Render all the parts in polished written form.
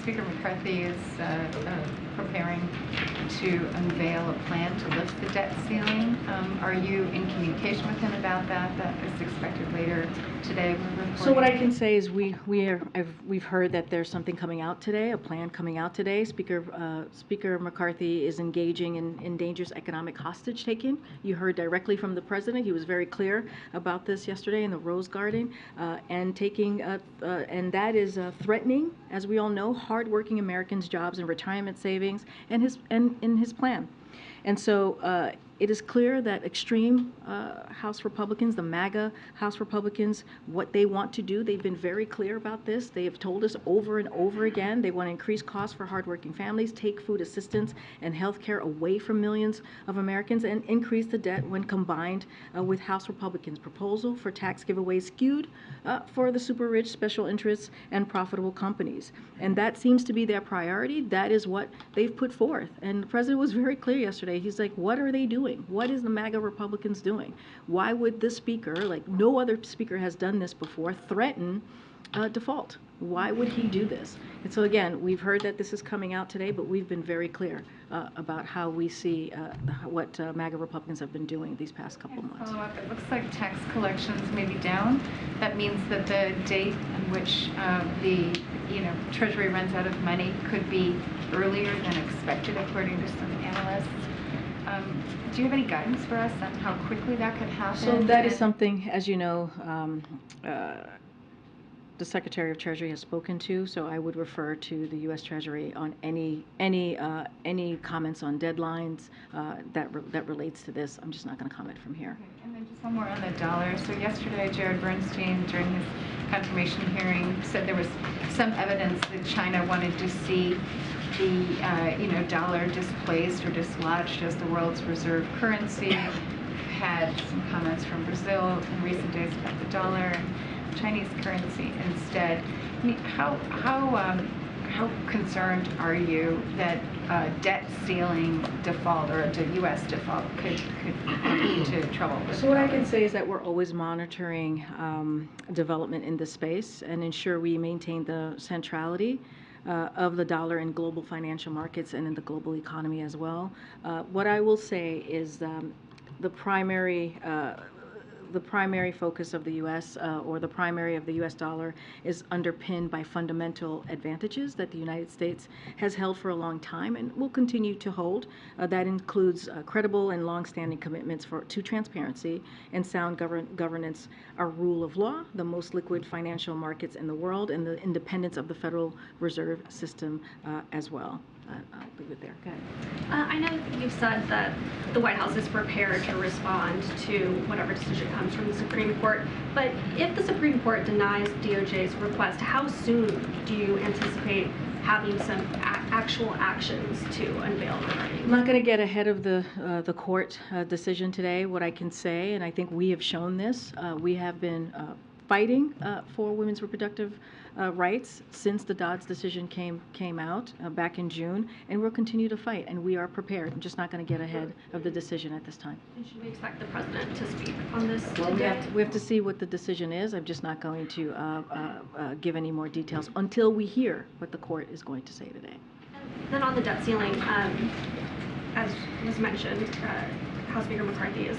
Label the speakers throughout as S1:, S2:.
S1: Speaker McCarthy is preparing to unveil a plan to lift the debt ceiling. Are you in communication with him about that? That is expected later today.
S2: So what I can say is we've heard that there's something coming out today, a plan coming out today. Speaker McCarthy is engaging in dangerous economic hostage taking. You heard directly from the president. He was very clear about this yesterday in the Rose Garden, and that is threatening, as we all know, hardworking Americans' jobs and retirement savings, and in his plan. And so it is clear that extreme House Republicans, the MAGA House Republicans, what they want to do, they've been very clear about this. They have told us over and over again they want to increase costs for hardworking families, take food assistance and health care away from millions of Americans, and increase the debt when combined with House Republicans' proposal for tax giveaways skewed for the super rich, special interests, and profitable companies. And that seems to be their priority. That is what they've put forth. And the president was very clear yesterday. He's like, what are they doing? What is the MAGA Republicans doing? Why would this speaker, like no other speaker has done this before, threaten default? Why would he do this? And so again, we've heard that this is coming out today, but we've been very clear about how we see what MAGA Republicans have been doing these past couple of months.
S1: Follow up. It looks like tax collections may be down. That means that the date on which the Treasury runs out of money could be earlier than expected, according to some analysts. Do you have any guidance for us on how quickly that could happen?
S2: So that is something, as you know, the Secretary of Treasury has spoken to. So I would refer to the U.S. Treasury on any comments on deadlines that relates to this. I'm just not going to comment from here.
S1: Okay. And then just one more on the dollar. So yesterday, Jared Bernstein, during his confirmation hearing, said there was some evidence that China wanted to see the dollar displaced or dislodged as the world's reserve currency. Had some comments from Brazil in recent days about the dollar and Chinese currency instead. I mean, how concerned are you that debt ceiling default or the U.S. default could lead to trouble with
S2: So what I can say is that we're always monitoring development in this space and ensure we maintain the centrality of the dollar in global financial markets and in the global economy as well. What I will say is the primary focus of the U.S. Or the primary of the U.S. dollar is underpinned by fundamental advantages that the United States has held for a long time and will continue to hold. That includes credible and long-standing commitments to transparency and sound governance, our rule of law, the most liquid financial markets in the world, and the independence of the Federal Reserve System as well. I'll leave it there. Okay.
S3: I know you've said that the White House is prepared to respond to whatever decision comes from the Supreme Court, but if the Supreme Court denies DOJ's request, how soon do you anticipate having some actual actions to unveil regarding?
S2: I'm not going to get ahead of the court decision today. What I can say, and I think we have shown this, we have been fighting for women's reproductive rights since the Dodd's decision came out back in June, and we'll continue to fight, and we are prepared. I'm just not going to get ahead of the decision at this time.
S3: And should we expect the president to speak on this
S2: Well,
S3: today?
S2: we have to see what the decision is. I'm just not going to give any more details until we hear what the court is going to say today.
S3: Then on the debt ceiling, as was mentioned, House Speaker McCarthy is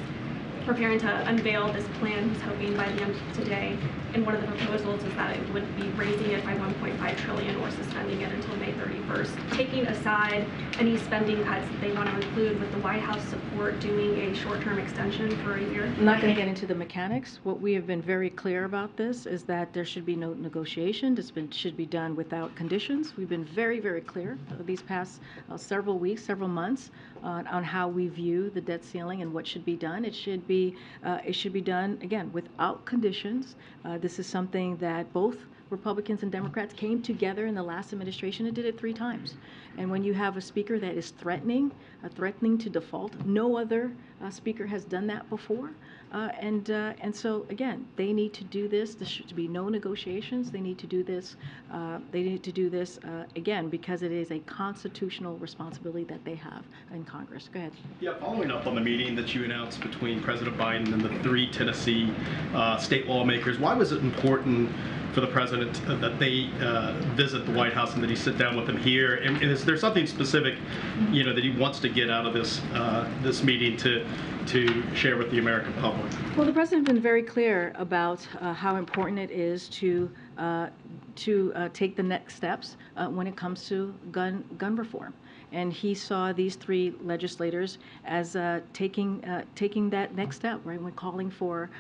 S3: preparing to unveil this plan. He's hoping by the end of today, and one of the proposals is that it would be raising it by $1.5 trillion or suspending it until May 31st. Taking aside any spending cuts that they want to include, with the White House support doing a short-term extension for a year?
S2: I'm not going to get into the mechanics. What we have been very clear about this is that there should be no negotiation. This should be done without conditions. We've been very, very clear these past several weeks, several months on how we view the debt ceiling and what should be done. It should be done, again, without conditions. This is something that both Republicans and Democrats came together in the last administration and did it 3 times. And when you have a speaker that is threatening to default, no other Speaker has done that before. And so, again, they need to do this. There should be no negotiations. They need to do this. Again, because it is a constitutional responsibility that they have in Congress. Go ahead.
S4: Yeah, following up on the meeting that you announced between President Biden and the 3 Tennessee state lawmakers, why was it important for the president that they visit the White House and that he sit down with them here? And is there something specific, that he wants to get out of this meeting to share with the American public?
S2: Well, the president has been very clear about how important it is to take the next steps when it comes to gun reform. And he saw these 3 legislators as taking that next step, right? When calling for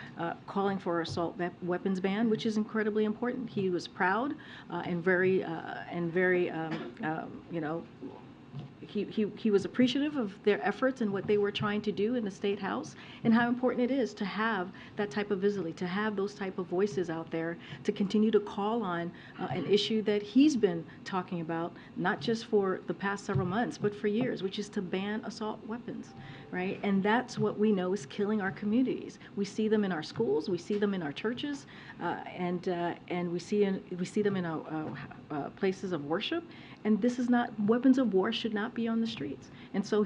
S2: assault weapons ban, which is incredibly important. He was proud and very he was appreciative of their efforts and what they were trying to do in the State House, and how important it is to have that type of visibility, to have those type of voices out there to continue to call on an issue that he's been talking about, not just for the past several months, but for years, which is to ban assault weapons, right? And that's what we know is killing our communities. We see them in our schools, we see them in our churches, and we see them in our places of worship. And this is not, weapons of war should not be on the streets. And so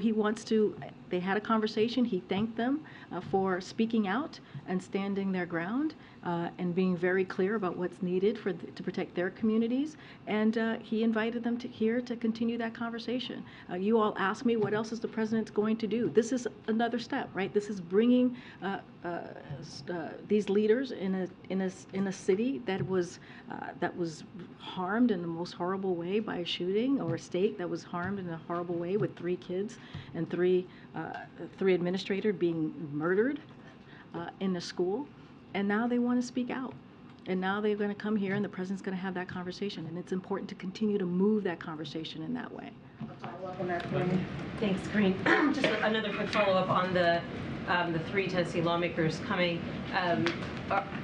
S2: they had a conversation. He thanked them for speaking out and standing their ground and being very clear about what's needed to protect their communities. And he invited them here to continue that conversation. You all asked me, what else is the president going to do? This is another step, right? This is bringing these leaders in a city that was harmed in the most horrible way by a shooting, or a state that was harmed in a horrible way with 3 kids and three administrators being murdered in a school. And now they want to speak out. And now they're going to come here and the president's going to have that conversation. And it's important to continue to move that conversation in that way.
S5: Thanks, Karine. Just another quick follow-up on the 3 Tennessee lawmakers coming.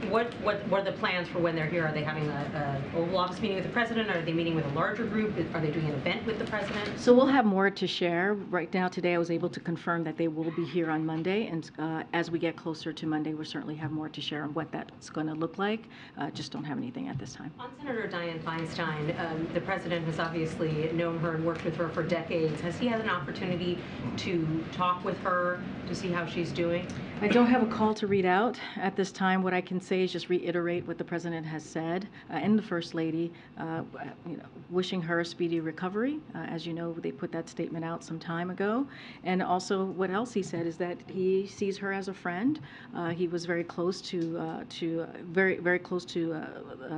S5: What are the plans for when they're here? Are they having an Oval Office meeting with the president? Are they meeting with a larger group? Are they doing an event with the president?
S2: So we'll have more to share. Right now, today, I was able to confirm that they will be here on Monday. And as we get closer to Monday, we'll certainly have more to share on what that's going to look like. Just don't have anything at this time.
S5: On Senator Dianne Feinstein, the president has obviously known her and worked with her for decades. Has he had an opportunity to talk with her to see how she's doing?
S2: I don't have a call to read out at this time. What I can say is just reiterate what the president has said and the First Lady, wishing her a speedy recovery. As you know, they put that statement out some time ago. And also, what else he said is that he sees her as a friend. He was very close to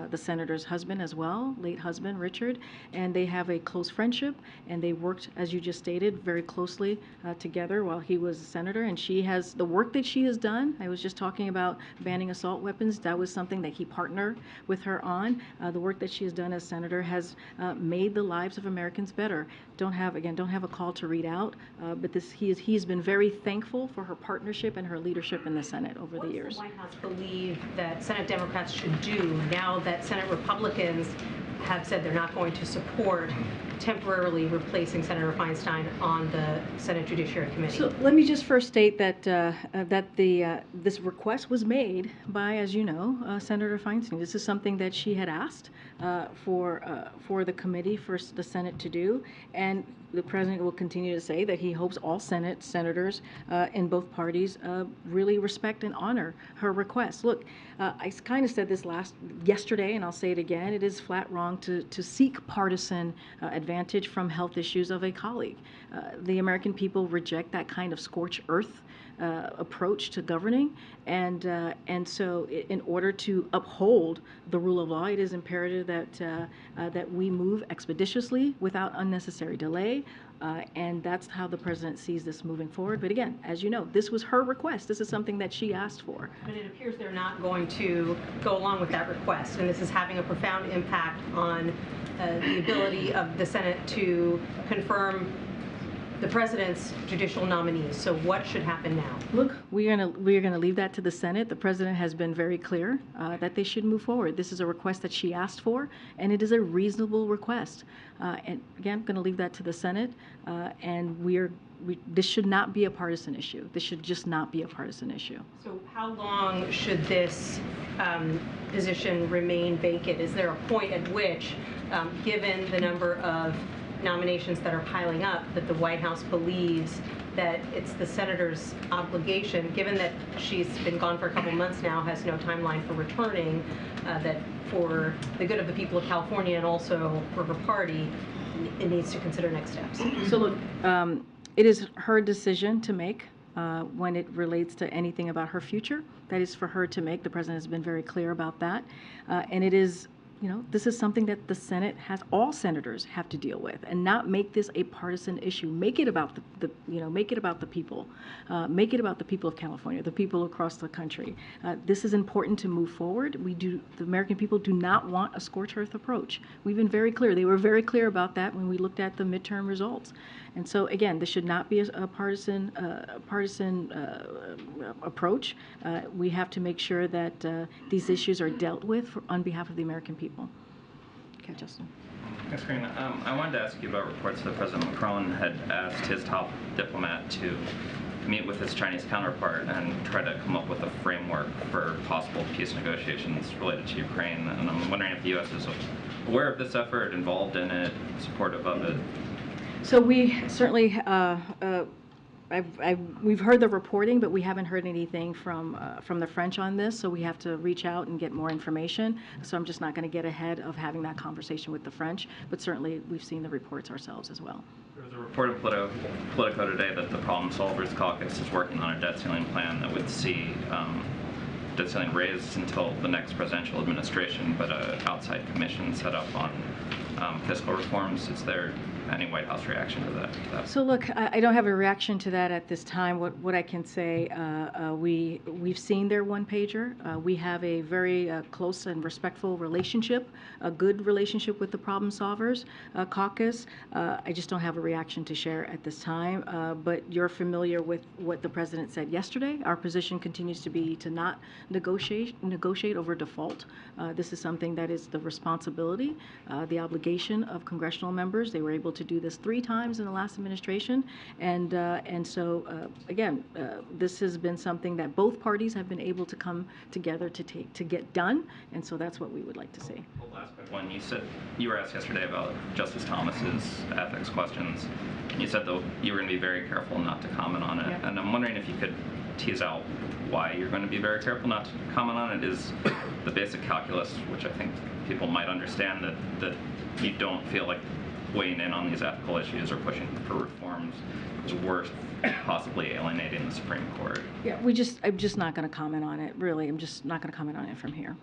S2: the senator's husband as well, late husband Richard, and they have a close friendship. And they worked, as you just stated, very closely together while he was a senator. And she has the work that she has done. I was just talking about banning assault weapons. That was something that he partnered with her on. The work that she has done as senator has made the lives of Americans better. Don't have a call to read out, but he's been very thankful for her partnership and her leadership in the Senate over the years.
S5: What does the White House believe that Senate Democrats should do now that Senate Republicans have said they're not going to support temporarily replacing Senator Feinstein on the Senate Judiciary Committee?
S2: So let me just first state that this request was made by, as you know, Senator Feinstein. This is something that she had asked for the committee, for the Senate to do, and the president will continue to say that he hopes all senators in both parties really respect and honor her request. Look, I kind of said this yesterday, and I'll say it again. It is flat wrong to seek partisan advantage from health issues of a colleague. The American people reject that kind of scorched earth approach to governing, and so in order to uphold the rule of law, it is imperative that we move expeditiously without unnecessary delay, and that's how the president sees this moving forward. But again, as you know, this was her request. This is something that she asked for.
S5: But it appears they're not going to go along with that request, and this is having a profound impact on the ability of the Senate to confirm the president's judicial nominees. So what should happen now?
S2: Look, we're gonna leave that to the Senate. The president has been very clear that they should move forward. This is a request that she asked for, and it is a reasonable request. And again, I'm going to leave that to the Senate. And this should not be a partisan issue. This should just not be a partisan issue.
S5: So how long should this position remain vacant? Is there a point at which, given the number of nominations that are piling up, that the White House believes that it's the senator's obligation, given that she's been gone for a couple months now, has no timeline for returning, that for the good of the people of California and also for her party, it needs to consider next steps?
S2: So look, it is her decision to make when it relates to anything about her future. That is for her to make. The president has been very clear about that. And it is, this is something that the Senate all senators have to deal with, and not make this a partisan issue. Make it about make it about the people. Make it about the people of California, the people across the country. This is important to move forward. The American people do not want a scorched earth approach. We've been very clear. They were very clear about that when we looked at the midterm results. And so again, this should not be a partisan approach. We have to make sure that these issues are dealt with on behalf of the American people. Okay, Justin.
S6: Yes, Karine. I wanted to ask you about reports that President Macron had asked his top diplomat to meet with his Chinese counterpart and try to come up with a framework for possible peace negotiations related to Ukraine. And I'm wondering if the U.S. is aware of this effort, involved in it, supportive of it.
S2: So we certainly, we've heard the reporting, but we haven't heard anything from the French on this, so we have to reach out and get more information. So I'm just not going to get ahead of having that conversation with the French, but certainly we've seen the reports ourselves as well.
S6: There was a report in Politico today that the Problem Solvers Caucus is working on a debt ceiling plan that would see debt ceiling raised until the next presidential administration, but an outside commission set up on fiscal reforms. Is there any White House reaction to that?
S2: So look, I don't have a reaction to that at this time. What I can say, we've seen their one-pager. We have a very close and respectful relationship, a good relationship with the Problem Solvers Caucus. I just don't have a reaction to share at this time. But you're familiar with what the president said yesterday. Our position continues to be to not negotiate over default. This is something that is the responsibility, the obligation of congressional members. They were able to do this 3 times in the last administration, and so again, this has been something that both parties have been able to come together to get done, and so that's what we would like to see.
S6: The last quick one, you were asked yesterday about Justice Thomas's ethics questions, and you said that you were going to be very careful not to comment on it. Yeah. And I'm wondering if you could tease out why you're going to be very careful not to comment on it. Is the basic calculus, which I think people might understand, that you don't feel like weighing in on these ethical issues or pushing for reforms is worth possibly alienating the Supreme Court? Yeah,
S2: I'm just not going to comment on it, really. I'm just not going to comment on it from here.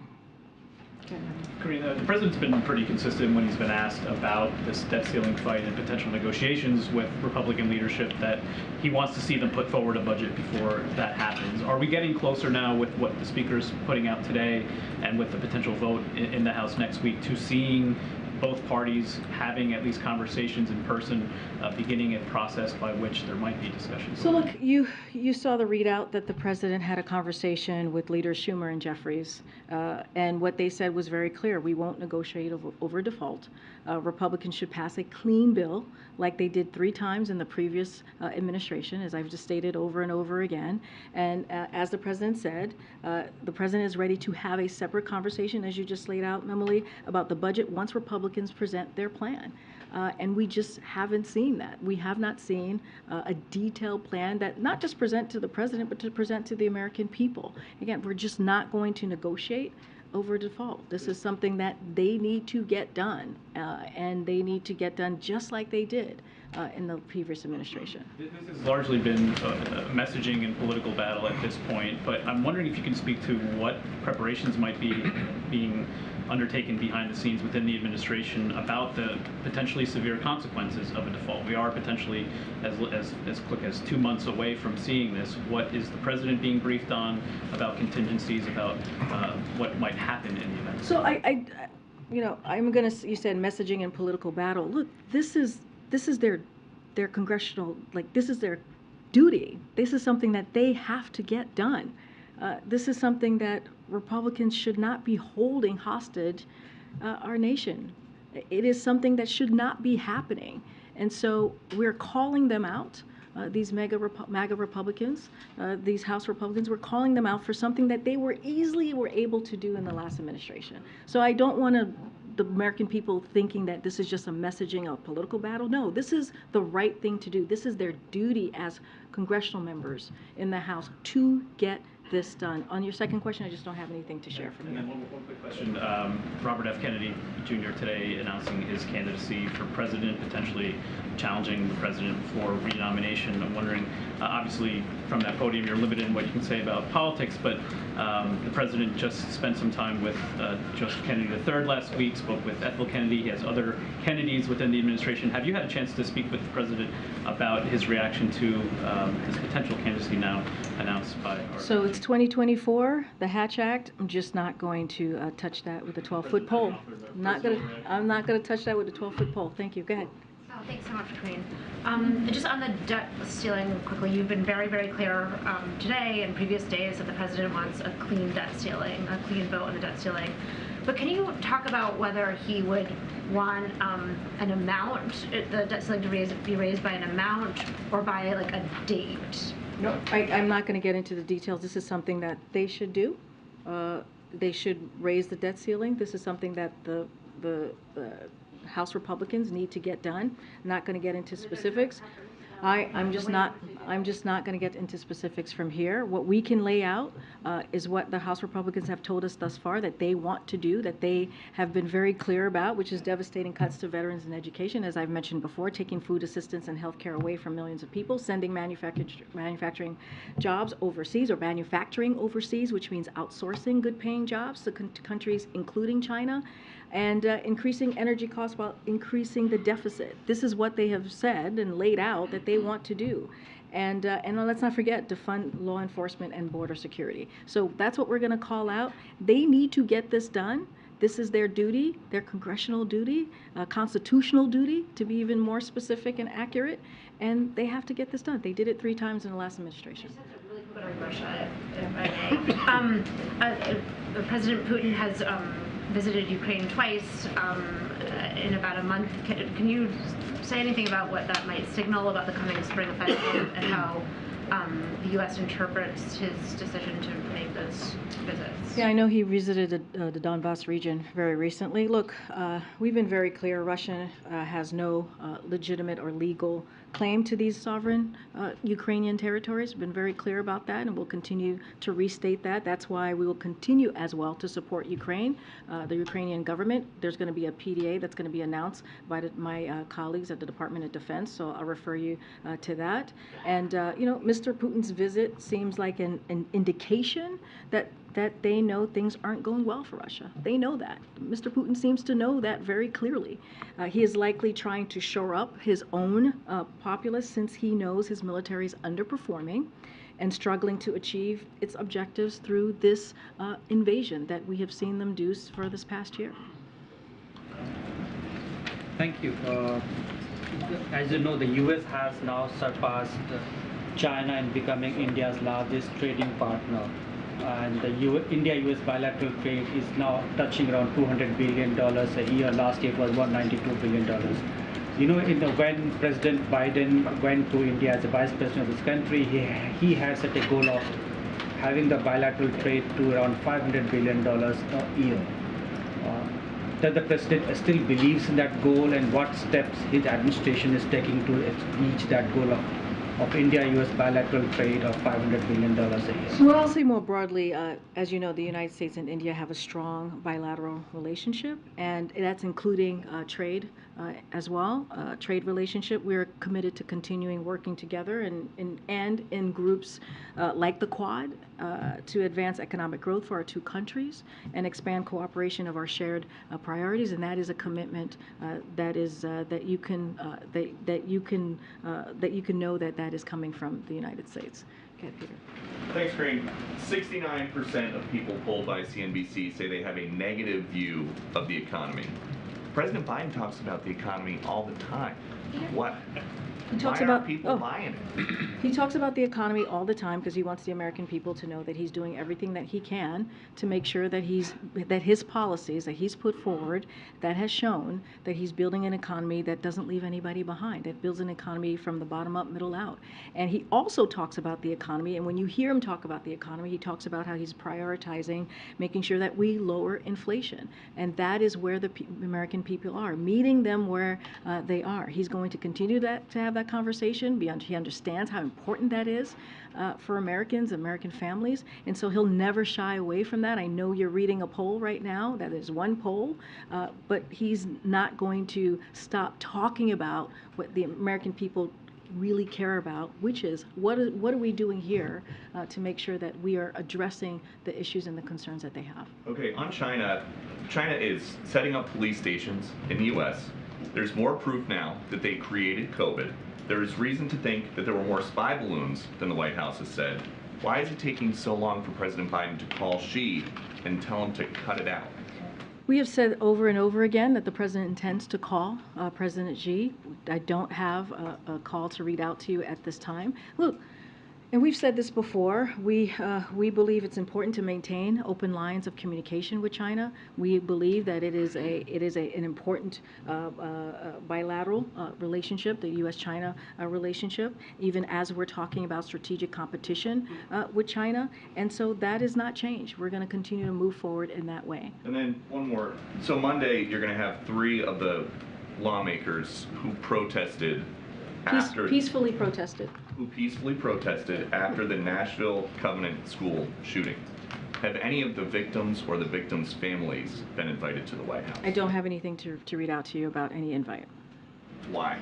S7: Karine, the president's been pretty consistent when he's been asked about this debt ceiling fight and potential negotiations with Republican leadership that he wants to see them put forward a budget before that happens. Are we getting closer now with what the speaker's putting out today and with the potential vote in the House next week to seeing both parties having at least conversations in person, beginning a process by which there might be discussions? So
S2: look, you saw the readout that the president had a conversation with leaders Schumer and Jeffries, and what they said was very clear. We won't negotiate over default. Republicans should pass a clean bill like they did 3 times in the previous administration, as I've just stated over and over again. And as the president said, the president is ready to have a separate conversation, as you just laid out, Emily, about the budget once Republicans present their plan. And we just haven't seen that. We have not seen a detailed plan that not just present to the president, but to present to the American people. Again, we're just not going to negotiate over default. This is something that they need to get done, and they need to get done just like they did in the previous administration.
S7: This has largely been messaging and political battle at this point, but I'm wondering if you can speak to what preparations might be being undertaken behind the scenes within the administration about the potentially severe consequences of a default. We are potentially as quick as 2 months away from seeing this. What is the president being briefed on about contingencies, about what might happen in the event?
S2: So you said messaging and political battle. Look, this is their their congressional, like, this is their duty. This is something that they have to get done. This is something that Republicans should not be holding hostage our nation. It is something that should not be happening. And so we're calling them out, these MAGA Republicans, these House Republicans, we're calling them out for something that they were able to do in the last administration. So I don't want the American people thinking that this is just a messaging of political battle. No, this is the right thing to do. This is their duty as congressional members in the House to get this done. On your second question, I just don't have anything to share from you.
S7: And then one quick question. Robert F. Kennedy Jr. today announcing his candidacy for president, potentially challenging the president for renomination. I'm wondering, obviously from that podium you're limited in what you can say about politics, but the president just spent some time with Joseph Kennedy III last week, spoke with Ethel Kennedy. He has other Kennedys within the administration. Have you had a chance to speak with the president about his reaction to his potential candidacy now announced by our...
S2: So it's 2024, the Hatch Act. I'm just not going to touch that with a 12-foot pole. I'm not going to touch that with a 12-foot pole. Thank you. Go ahead.
S8: Oh, thanks so much, Karine. Just on the debt ceiling, quickly, you've been very, very clear today and previous days that the president wants a clean debt ceiling, a clean vote on the debt ceiling. But can you talk about whether he would want an amount, the debt ceiling to be raised by an amount or by like a date?
S2: No, I'm not going to get into the details. This is something that they should do. They should raise the debt ceiling. This is something that the House Republicans need to get done. I'm not going to get into specifics. I'm just not going to get into specifics from here. What we can lay out is what the House Republicans have told us thus far that they want to do, that they have been very clear about, which is devastating cuts to veterans and education, as I've mentioned before, taking food assistance and health care away from millions of people, sending manufacturing jobs overseas or manufacturing overseas, which means outsourcing good-paying jobs to countries including China, and increasing energy costs while increasing the deficit. This is what they have said and laid out that they want to do. And let's not forget to fund law enforcement and border security. So that's what we're going to call out. They need to get this done. This is their duty, their congressional duty, constitutional duty, to be even more specific and accurate. And they have to get this done. They did it 3 times in the last administration.
S8: Just have to really quick on Russia, if I may. President Putin has visited Ukraine twice in about a month. Can you say anything about what that might signal about the coming spring offensive and how the U.S. interprets his decision to make those visits?
S2: Yeah, I know he visited the Donbass region very recently. Look, we've been very clear. Russia has no legitimate or legal claim to these sovereign Ukrainian territories. We've been very clear about that, and we'll continue to restate that. That's why we will continue as well to support Ukraine, the Ukrainian government. There's going to be a PDA that's going to be announced by my colleagues at the Department of Defense, so I'll refer you to that. And, Mr. Putin's visit seems like an indication that they know things aren't going well for Russia. They know that. Mr. Putin seems to know that very clearly. He is likely trying to shore up his own populace since he knows his military is underperforming and struggling to achieve its objectives through this invasion that we have seen them do for this past year.
S9: Thank you. As you know, the U.S. has now surpassed China in becoming India's largest trading partner. And the India-US bilateral trade is now touching around $200 billion a year. Last year it was $192 billion. When President Biden went to India as a vice president of this country, he had set a goal of having the bilateral trade to around $500 billion a year. Does the president still believes in that goal, and what steps his administration is taking to reach that goal of India-US bilateral trade of $500 billion a year?
S2: Well, I'll say more broadly, as you know, the United States and India have a strong bilateral relationship, and that's including trade as well. Trade relationship, we're committed to continuing working together and in groups like the Quad to advance economic growth for our 2 countries and expand cooperation of our shared priorities, and that is a commitment that you can know that is coming from the United States. Okay, Peter.
S10: Thanks, Karine. 69% of people polled by CNBC say they have a negative view of the economy. President Biden talks about the economy all the time. What?
S2: He talks
S10: Why
S2: about
S10: aren't people buying it?
S2: He talks about the economy all the time because he wants the American people to know that he's doing everything that he can to make sure that his policies that he's put forward that has shown that he's building an economy that doesn't leave anybody behind, that builds an economy from the bottom up, middle out. And he also talks about the economy, and when you hear him talk about the economy, he talks about how he's prioritizing making sure that we lower inflation. And that is where the American people are, meeting them where they are. He's going to continue to have that conversation. He understands how important that is for Americans, American families, and so he'll never shy away from that. I know you're reading a poll right now. That is one poll, but he's not going to stop talking about what the American people really care about, which is what are we doing here to make sure that we are addressing the issues and the concerns that they have.
S10: Okay, on China, China is setting up police stations in the U.S. There's more proof now that they created COVID. There is reason to think that there were more spy balloons than the White House has said. Why is it taking so long for President Biden to call Xi and tell him to cut it out?
S2: We have said over and over again that the president intends to call President Xi. I don't have a call to read out to you at this time. Look, and we've said this before, we believe it's important to maintain open lines of communication with China. We believe that it is an important bilateral relationship, the U.S.-China relationship, even as we're talking about strategic competition with China. And so that has not changed. We're going to continue to move forward in that way.
S10: And then one more. So Monday, you're going to have 3 of the lawmakers who protested
S2: Peacefully protested.
S10: Who peacefully protested after the Nashville Covenant School shooting. Have any of the victims or the victims' families been invited to the White House?
S2: I don't have anything to read out to you about any invite.
S10: Why?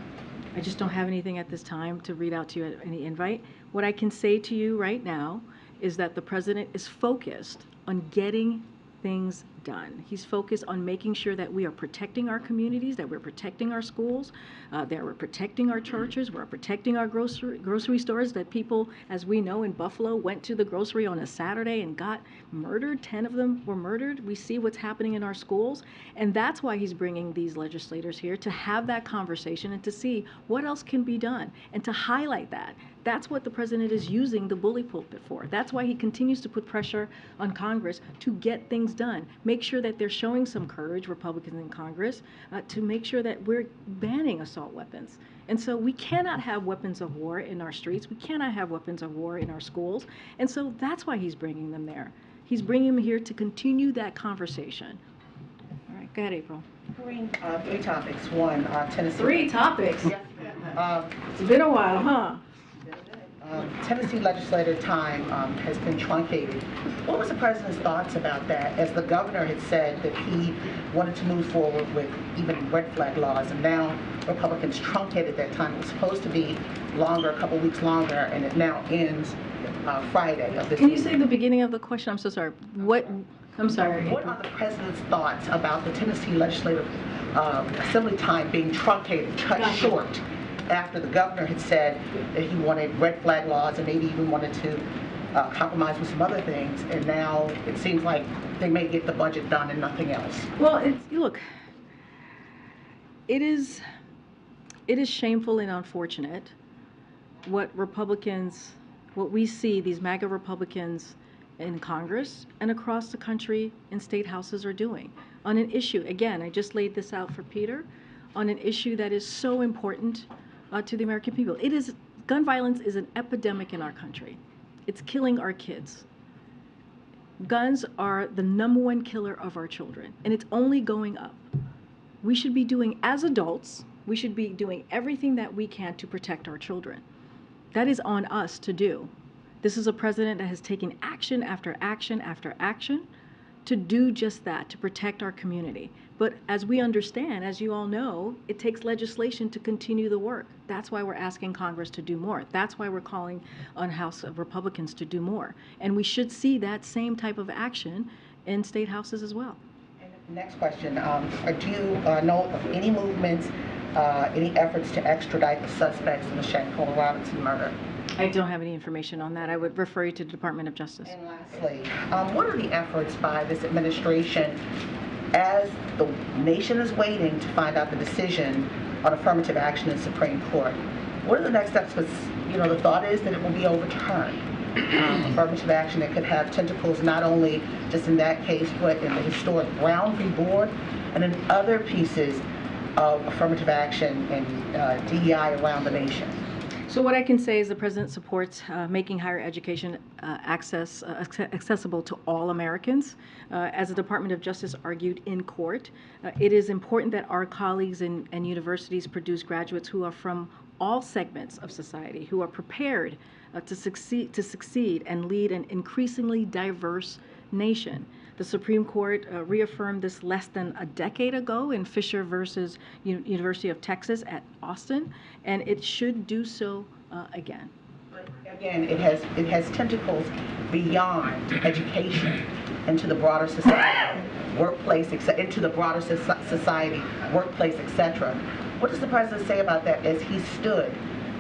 S2: I just don't have anything at this time to read out to you at any invite. What I can say to you right now is that the president is focused on getting things done. He's focused on making sure that we are protecting our communities, that we're protecting our schools, that we're protecting our churches, we're protecting our grocery stores, that people, as we know in Buffalo, went to the grocery on a Saturday and got murdered. 10 of them were murdered. We see what's happening in our schools. And that's why he's bringing these legislators here, to have that conversation and to see what else can be done and to highlight that. That's what the president is using the bully pulpit for. That's why he continues to put pressure on Congress to get things done. Make sure that they're showing some courage, Republicans in Congress, to make sure that we're banning assault weapons. And so we cannot have weapons of war in our streets. We cannot have weapons of war in our schools. And so that's why he's bringing them there. He's bringing them here to continue that conversation. All right, go ahead, April.
S11: Karine, 3 topics. One, Tennessee.
S2: 3 topics?
S11: Yes.
S2: It's been a while, huh?
S11: Tennessee legislative time has been truncated. What was the president's thoughts about that, as the governor had said that he wanted to move forward with even red flag laws, and now Republicans truncated that time? It was supposed to be longer, a couple weeks longer, and it now ends Friday of this
S2: Can you
S11: week.
S2: say the beginning of the question? I'm so sorry. What? I'm sorry.
S11: What are the president's thoughts about the Tennessee legislative assembly time being truncated, cut short, after the governor had said that he wanted red flag laws and maybe even wanted to compromise with some other things, and now it seems like they may get the budget done and nothing else?
S2: Well, look, it is shameful and unfortunate what we see these MAGA Republicans in Congress and across the country in state houses are doing on an issue. Again, I just laid this out for Peter, on an issue that is so important to the American people. Gun violence is an epidemic in our country. It's killing our kids. Guns are the #1 killer of our children, and it's only going up. We should be doing, as adults, we should be doing everything that we can to protect our children. That is on us to do. This is a president that has taken action after action after action to do just that, to protect our community. But as we understand, as you all know, it takes legislation to continue the work. That's why we're asking Congress to do more. That's why we're calling on House of Republicans to do more. And we should see that same type of action in state houses as well.
S11: And next question, do you know of any movements, any efforts to extradite the suspects in the Shankola Robinson murder?
S2: I don't have any information on that. I would refer you to the Department of Justice.
S11: And lastly, what are the efforts by this administration as the nation is waiting to find out the decision on affirmative action in Supreme Court, what are the next steps? Because, the thought is that it will be overturned. Affirmative action that could have tentacles not only just in that case, but in the historic Brown v. Board and in other pieces of affirmative action and DEI around the nation.
S2: So what I can say is the President supports making higher education accessible to all Americans. As the Department of Justice argued in court, it is important that our colleagues and universities produce graduates who are from all segments of society, who are prepared to succeed and lead an increasingly diverse nation. The Supreme Court reaffirmed this less than a decade ago in Fisher versus University of Texas at Austin, and it should do so again.
S11: But again, it has tentacles beyond education into the broader society, workplace, into the broader society, workplace, etc. What does the President say about that as he stood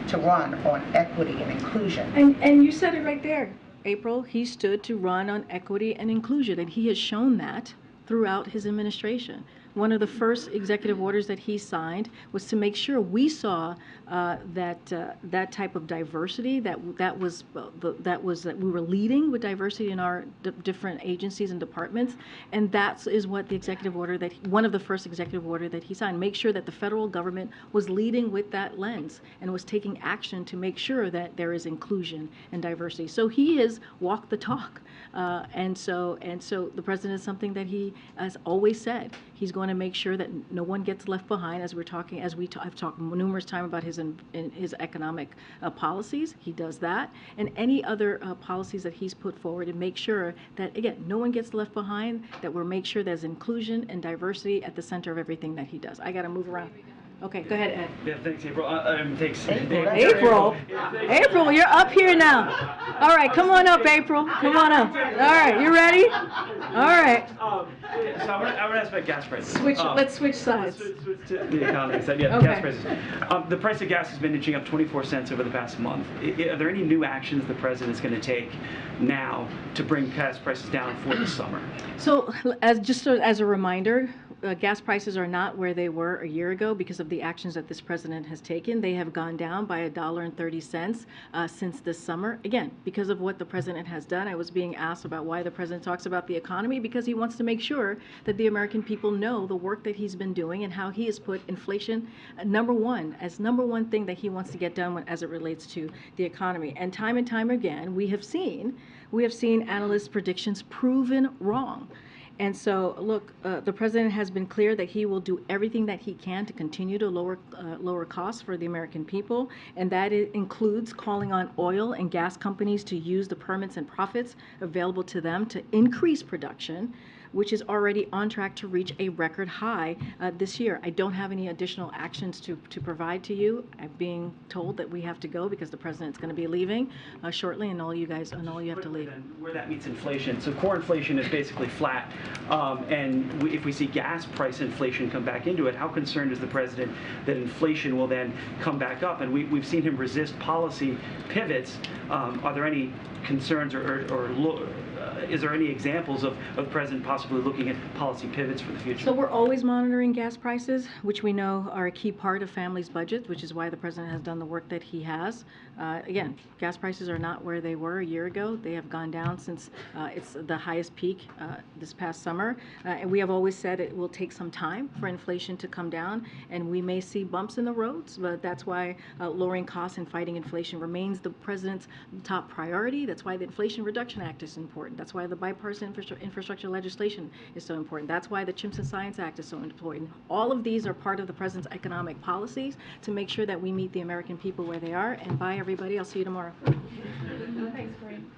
S11: to run on equity and inclusion?
S2: And you said it right there, April. He stood to run on equity and inclusion, and he has shown that throughout his administration. One of the first executive orders that he signed was to make sure we saw that type of diversity, that we were leading with diversity in our different agencies and departments, and that is what the executive order one of the first executive order that he signed. Make sure that the federal government was leading with that lens and was taking action to make sure that there is inclusion and diversity. So he has walked the talk, and so the President is something that he has always said. He's going to make sure that no one gets left behind. I've talked numerous times about his economic policies. He does that, and any other policies that he's put forward, and make sure that again no one gets left behind. That we'll make sure there's inclusion and diversity at the center of everything that he does. I got to move around. Okay, go ahead, Ed.
S12: Yeah, thanks, April. Thanks.
S2: April, you're up here now. All right, come on up, April. Come on up. All right, you ready? All right.
S12: So I want to ask about gas prices.
S2: Let's switch sides.
S12: Switch to the economy side. Yeah,
S2: Okay.
S12: gas prices. The price of gas has been inching up 24 cents over the past month. Are there any new actions the President's going to take now to bring gas prices down for the summer?
S2: So, as a reminder, gas prices are not where they were a year ago because of the actions that this President has taken. They have gone down by $1.30 since this summer. Again, because of what the President has done. I was being asked about why the President talks about the economy, because he wants to make sure that the American people know the work that he's been doing and how he has put inflation number one thing that he wants to get done as it relates to the economy. And time again, we have seen analysts' predictions proven wrong. And so, look, the President has been clear that he will do everything that he can to continue to lower costs for the American people, and that includes calling on oil and gas companies to use the permits and profits available to them to increase production, which is already on track to reach a record high this year. I don't have any additional actions to provide to you. I'm being told that we have to go because the President's going to be leaving shortly, and all you have to leave.
S12: Where that meets inflation. So core inflation is basically flat, and if we see gas price inflation come back into it, how concerned is the President that inflation will then come back up? And we've seen him resist policy pivots. Are there any concerns is there any examples of the President possibly looking at policy pivots for the future?
S2: So we're always monitoring gas prices, which we know are a key part of families' budgets, which is why the President has done the work that he has. Again, gas prices are not where they were a year ago. They have gone down since it's the highest peak this past summer. And we have always said it will take some time for inflation to come down, and we may see bumps in the roads, but that's why lowering costs and fighting inflation remains the President's top priority. That's why the Inflation Reduction Act is important. That's why the bipartisan infrastructure legislation is so important. That's why the CHIPS and Science Act is so important. All of these are part of the President's economic policies to make sure that we meet the American people where they are. And bye, everybody. I'll see you tomorrow.
S1: Thanks, Karine.